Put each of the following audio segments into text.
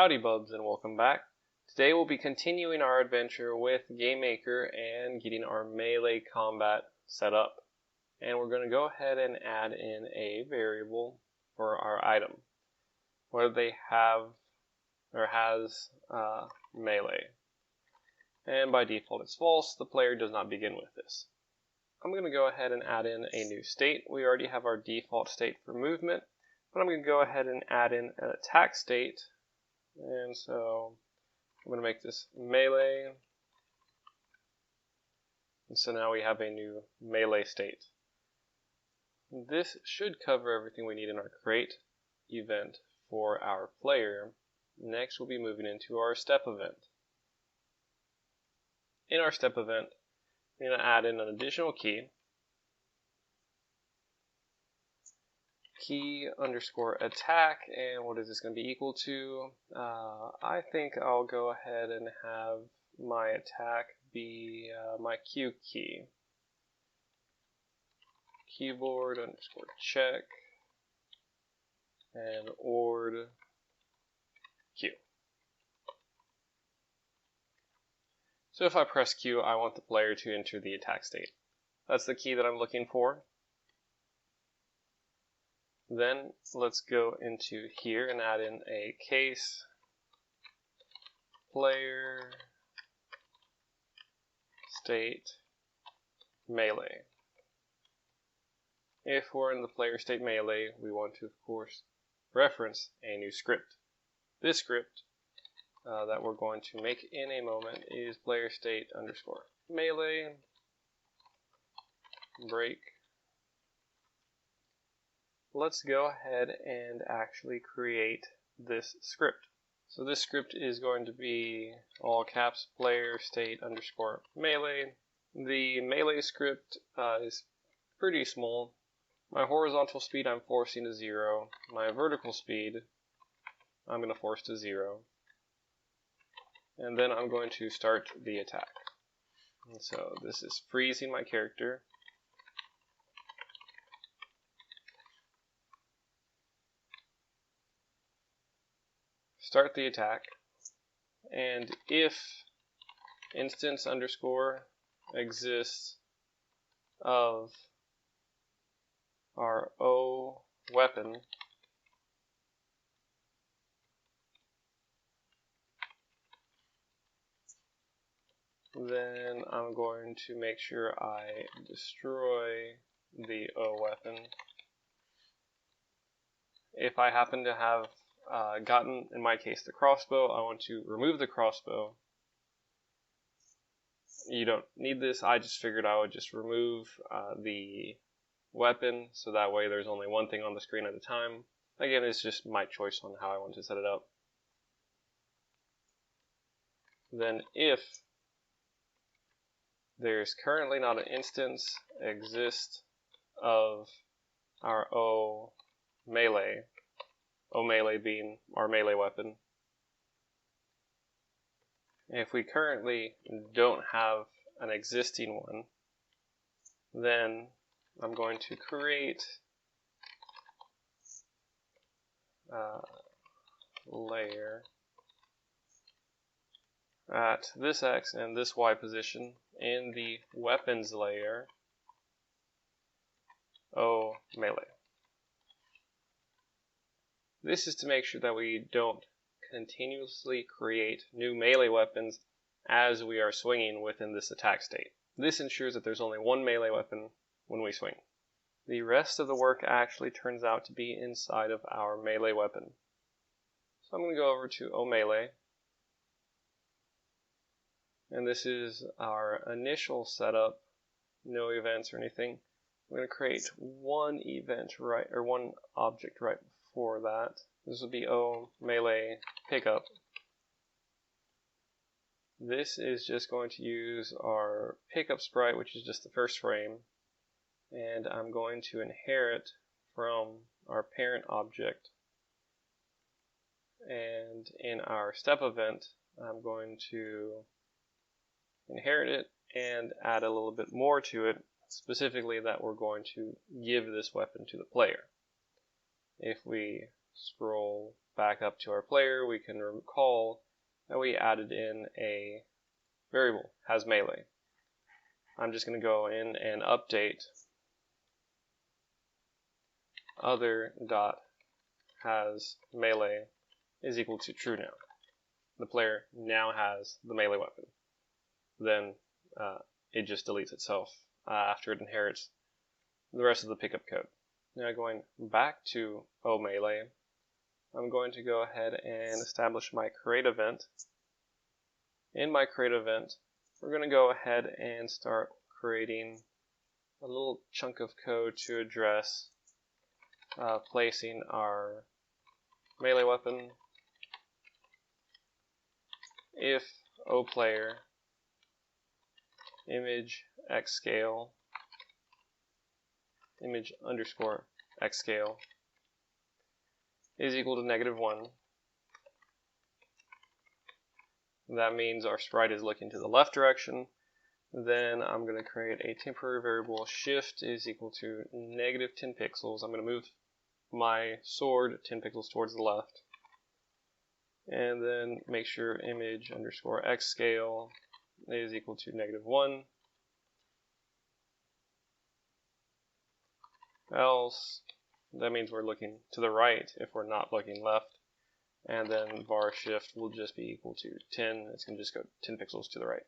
Howdy bubs and welcome back. Today we'll be continuing our adventure with Game Maker and getting our melee combat set up. And we're going to go ahead and add in a variable for our item where they have or has melee. And by default it's false. The player does not begin with this. I'm going to go ahead and add in a new state. We already have our default state for movement, but I'm going to go ahead and add in an attack state. And so I'm going to make this melee. And so now we have a new melee state. This should cover everything we need in our create event for our player. Next we'll be moving into our step event. In our step event, we're going to add in an additional key. Key underscore attack, and what is this going to be equal to? I think I'll go ahead and have my attack be my Q key. Keyboard underscore check and ord Q. So if I press Q, I want the player to enter the attack state. That's the key that I'm looking for. Then let's go into here and add in a case player state melee. If we're in the player state melee, we want to, of course, reference a new script. This script that we're going to make in a moment is player state underscore melee break. Let's go ahead and actually create this script. So this script is going to be all caps player state underscore melee. The melee script is pretty small. My horizontal speed I'm forcing to 0. My vertical speed I'm going to force to 0. And then I'm going to start the attack. And so this is freezing my character. Start the attack, and if instance underscore exists of our O weapon, then I'm going to make sure I destroy the O weapon. If I happen to have gotten, in my case, the crossbow, I want to remove the crossbow. You don't need this. I just figured I would just remove the weapon, so that way there's only one thing on the screen at a time. Again, it's just my choice on how I want to set it up. Then if there's currently not an instance exist of our O melee being our melee weapon. If we currently don't have an existing one, then I'm going to create a layer at this X and this Y position in the weapons layer O melee. This is to make sure that we don't continuously create new melee weapons as we are swinging within this attack state. This ensures that there's only one melee weapon when we swing. The rest of the work actually turns out to be inside of our melee weapon. So I'm going to go over to O melee, and this is our initial setup, no events or anything. I'm going to create one event one object right before that. This will be O melee pickup. This is just going to use our pickup sprite, which is just the first frame, and I'm going to inherit from our parent object. And in our step event, I'm going to inherit it and add a little bit more to it, specifically that we're going to give this weapon to the player. If we scroll back up to our player, we can recall that we added in a variable, has melee. I'm just going to go in and update other dot has melee is equal to true now. The player now has the melee weapon. Then it just deletes itself after it inherits the rest of the pickup code. Now going back to melee, I'm going to go ahead and establish my create event. In my create event, we're going to go ahead and start creating a little chunk of code to address placing our melee weapon if player image x scale image underscore x scale is equal to -1. That means our sprite is looking to the left direction. Then I'm going to create a temporary variable shift is equal to -10 pixels. I'm going to move my sword 10 pixels towards the left. And then make sure image underscore x scale is equal to -1. Else, that means we're looking to the right if we're not looking left. And then var shift will just be equal to 10. It's going to just go 10 pixels to the right.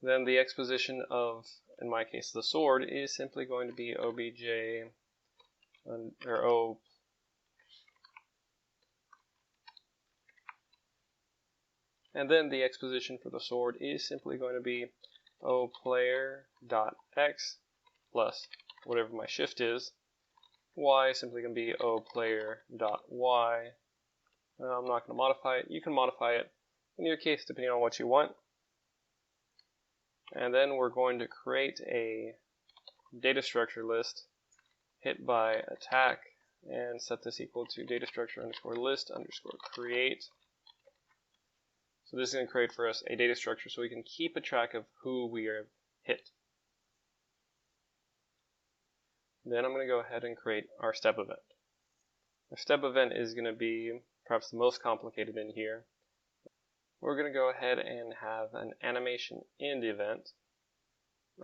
Then the exposition of, in my case, the sword is simply going to be obj or o. And then the exposition for the sword is simply going to be player.x plus whatever my shift is. Y is simply going to be player.y. I'm not going to modify it. You can modify it in your case depending on what you want. And then we're going to create a data structure list, hit by attack, and set this equal to data structure underscore list underscore create. So this is going to create for us a data structure so we can keep a track of who we are hit. Then I'm going to go ahead and create our step event. Our step event is going to be perhaps the most complicated in here. We're going to go ahead and have an animation end event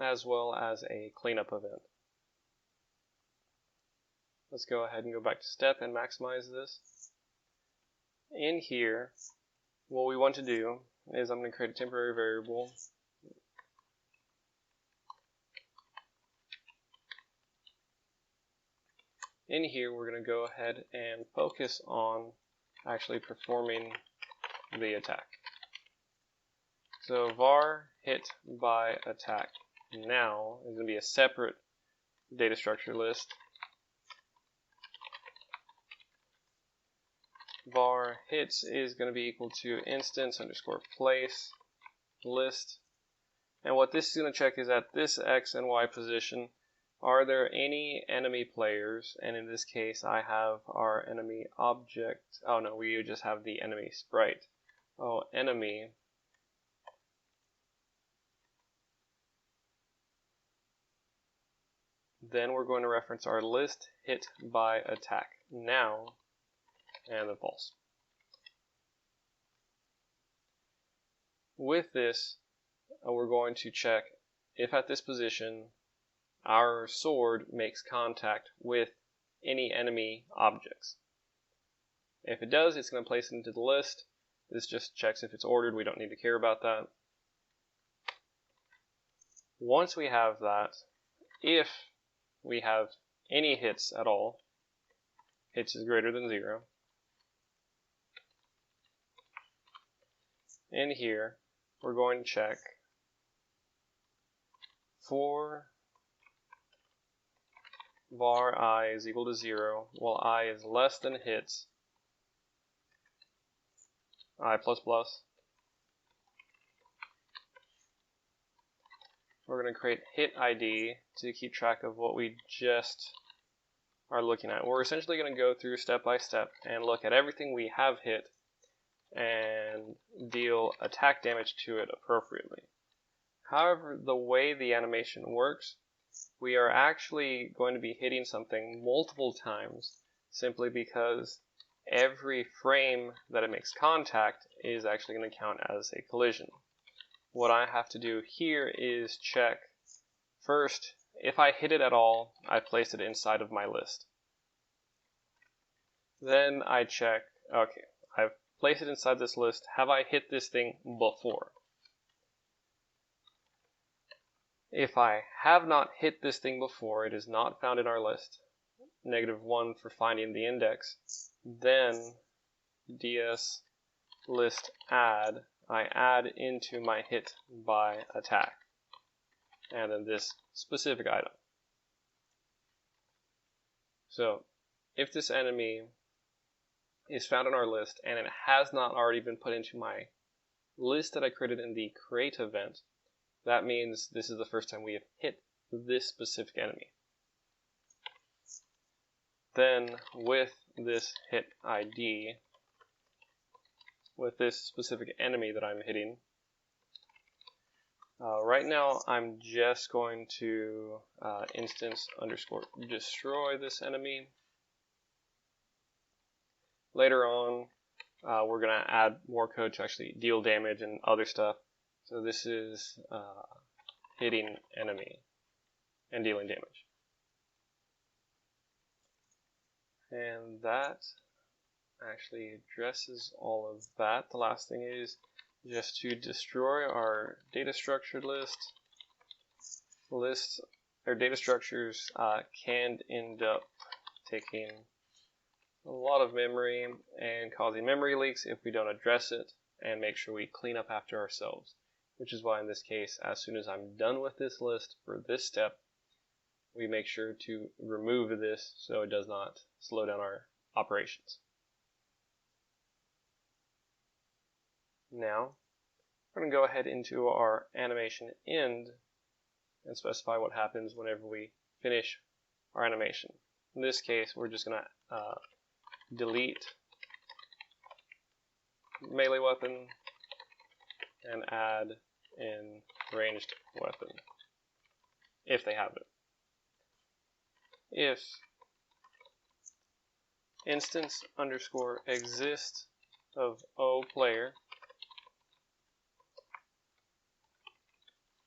as well as a cleanup event. Let's go ahead and go back to step and maximize this. In here, what we want to do is I'm going to create a temporary variable. In here, we're going to go ahead and focus on actually performing the attack. So var hit by attack now is going to be a separate data structure list. Var hits is going to be equal to instance underscore place list. And what this is going to check is at this X and Y position, are there any enemy players? And in this case, I have our enemy object. Oh no, we just have the enemy sprite. Oh, enemy. Then we're going to reference our list hit by attack now, and then false. With this, we're going to check if at this position our sword makes contact with any enemy objects. If it does, it's going to place it into the list. This just checks if it's ordered. We don't need to care about that. Once we have that, if we have any hits at all, hits is greater than 0. In here, we're going to check for var I is equal to 0, while I is less than hits, I plus plus. We're going to create hit ID to keep track of what we just are looking at. We're essentially going to go through step by step and look at everything we have hit and deal attack damage to it appropriately. However, the way the animation works we are actually going to be hitting something multiple times simply because every frame that it makes contact is actually going to count as a collision. What I have to do here is check first, if I hit it at all, I place it inside of my list. Then I check, okay, I've placed it inside this list. Have I hit this thing before? If I have not hit this thing before, it is not found in our list, -1 for finding the index, then ds list add, I add into my hit by attack, and then this specific item. So if this enemy is found in our list and it has not already been put into my list that I created in the create event, that means this is the first time we have hit this specific enemy. Then with this hit ID, with this specific enemy that I'm hitting, right now I'm just going to instance underscore destroy this enemy. Later on, we're going to add more code to actually deal damage and other stuff. So this is hitting enemy and dealing damage. And that actually addresses all of that. The last thing is just to destroy our data structured list. Our data structures can end up taking a lot of memory and causing memory leaks if we don't address it and make sure we clean up after ourselves. Which is why in this case, as soon as I'm done with this list for this step, we make sure to remove this so it does not slow down our operations. Now, we're going to go ahead into our animation end and specify what happens whenever we finish our animation. In this case, we're just going to delete melee weapon and add in ranged weapon if they have it. If instance underscore exist of O player,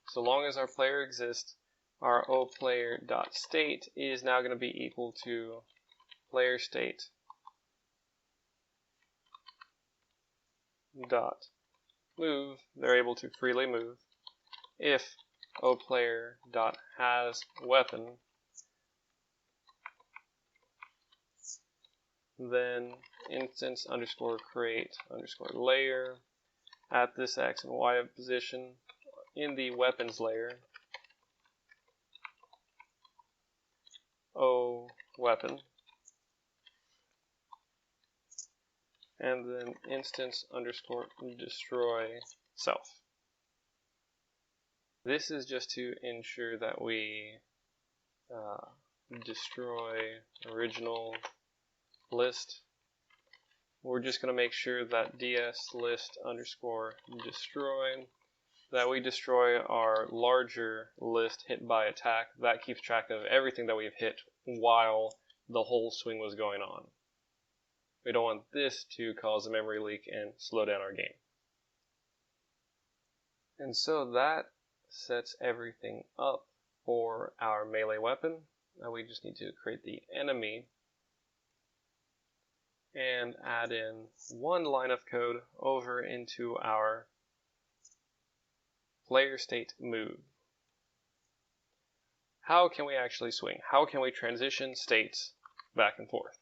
so long as our player exists, our O player dot state is now going to be equal to player state dot move. They're able to freely move. If O player dot has weapon, then instance underscore create underscore layer at this X and Y position in the weapons layer, O weapon, and then instance underscore destroy self. This is just to ensure that we destroy original list. We're just going to make sure that ds list underscore destroy, that we destroy our larger list hit by attack. That keeps track of everything that we've hit while the whole swing was going on. We don't want this to cause a memory leak and slow down our game. And so that sets everything up for our melee weapon. Now we just need to create the enemy and add in one line of code over into our player state move. How can we actually swing? How can we transition states back and forth?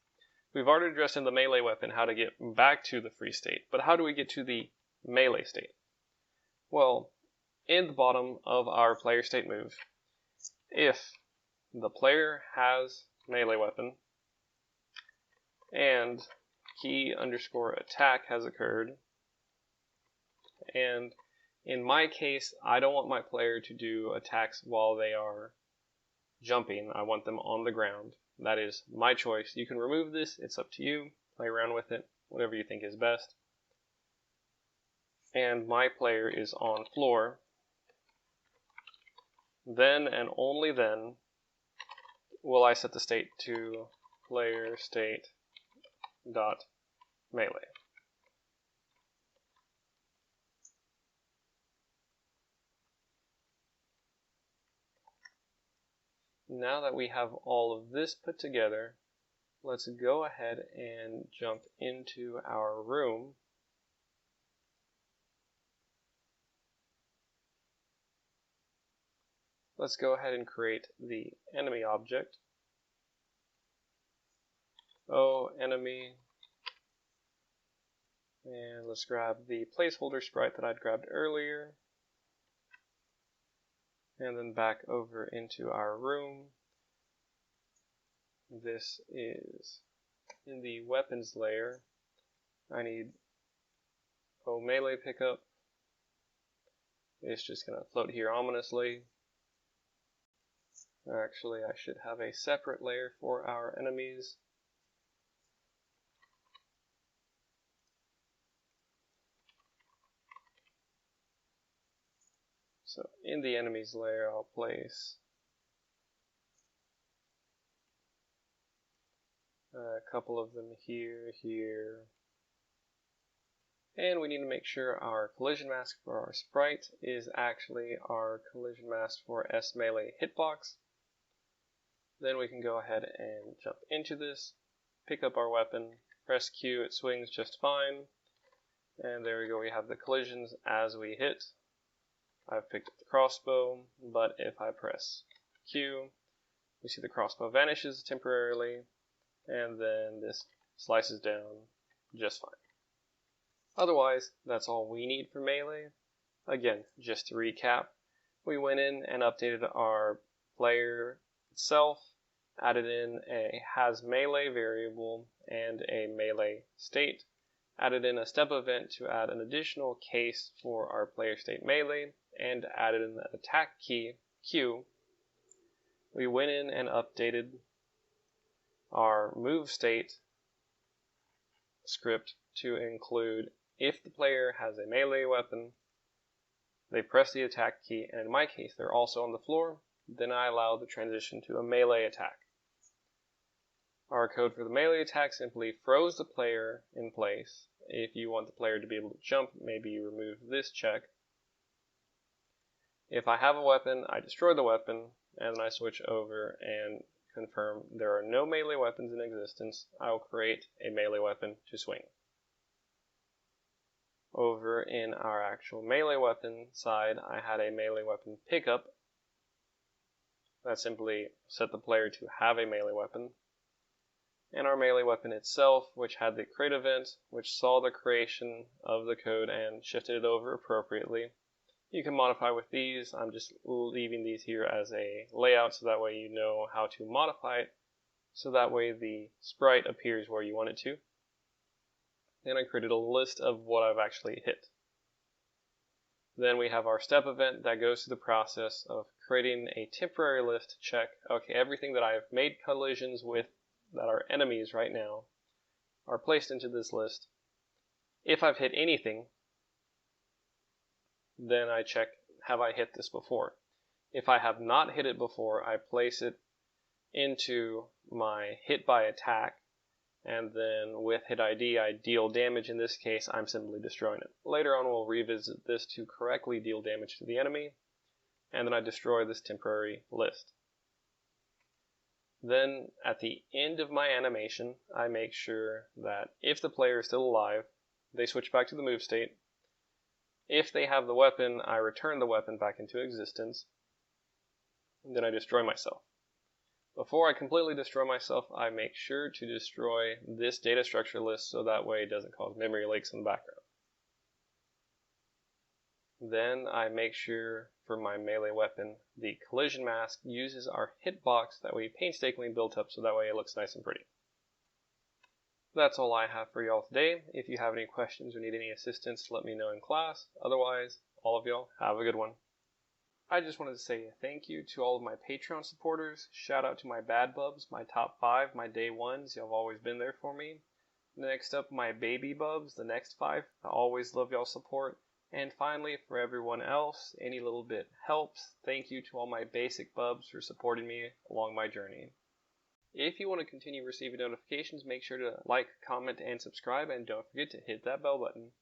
We've already addressed in the melee weapon how to get back to the free state, but how do we get to the melee state? Well, in the bottom of our player state move, if the player has melee weapon and key underscore attack has occurred, and in my case, I don't want my player to do attacks while they are jumping. I want them on the ground. That is my choice. You can remove this. It's up to you. Play around with it. Whatever you think is best. And my player is on floor. Then and only then will I set the state to player state dot melee. Now that we have all of this put together, let's go ahead and jump into our room. Let's go ahead and create the enemy object. Oh, enemy. And let's grab the placeholder sprite that I'd grabbed earlier. And then back over into our room. This is in the weapons layer. I need melee pickup. It's just going to float here ominously. Actually, I should have a separate layer for our enemies. So in the enemies layer, I'll place a couple of them here, here. And we need to make sure our collision mask for our sprite is actually our collision mask for S melee hitbox. Then we can go ahead and jump into this, pick up our weapon, press Q, it swings just fine. And there we go, we have the collisions as we hit. I've picked up the crossbow, but if I press Q, we see the crossbow vanishes temporarily, and then this slices down just fine. Otherwise, that's all we need for melee. Again, just to recap, we went in and updated our player itself, added in a has melee variable and a melee state, added in a step event to add an additional case for our player state melee, and added in the attack key Q. We went in and updated our move state script to include if the player has a melee weapon, they press the attack key, and in my case they're also on the floor, then I allow the transition to a melee attack. Our code for the melee attack simply froze the player in place. If you want the player to be able to jump, maybe you remove this check. If I have a weapon, I destroy the weapon, and then I switch over and confirm there are no melee weapons in existence. I'll create a melee weapon to swing. Over in our actual melee weapon side, I had a melee weapon pickup. That simply set the player to have a melee weapon. And our melee weapon itself, which had the create event, which saw the creation of the code and shifted it over appropriately. You can modify with these. I'm just leaving these here as a layout so that way you know how to modify it, so that way the sprite appears where you want it to. And I created a list of what I've actually hit. Then we have our step event that goes through the process of creating a temporary list to check, okay, everything that I've made collisions with that are enemies right now are placed into this list. If I've hit anything, then I check, have I hit this before? If I have not hit it before, I place it into my hit by attack, and then with hit ID, I deal damage. In this case, I'm simply destroying it. Later on, we'll revisit this to correctly deal damage to the enemy, and then I destroy this temporary list. Then, at the end of my animation, I make sure that if the player is still alive, they switch back to the move state. If they have the weapon, I return the weapon back into existence, and then I destroy myself. Before I completely destroy myself, I make sure to destroy this data structure list so that way it doesn't cause memory leaks in the background. Then I make sure for my melee weapon, the collision mask uses our hitbox that we painstakingly built up so that way it looks nice and pretty. That's all I have for y'all today. If you have any questions or need any assistance, let me know in class. Otherwise, all of y'all have a good one. I just wanted to say thank you to all of my Patreon supporters. Shout out to my bad bubs, my top 5, my day ones. Y'all have always been there for me. Next up, my baby bubs, the next 5. I always love y'all's support. And finally, for everyone else, any little bit helps. Thank you to all my basic bubs for supporting me along my journey. If you want to continue receiving notifications, make sure to like, comment, and subscribe, and don't forget to hit that bell button.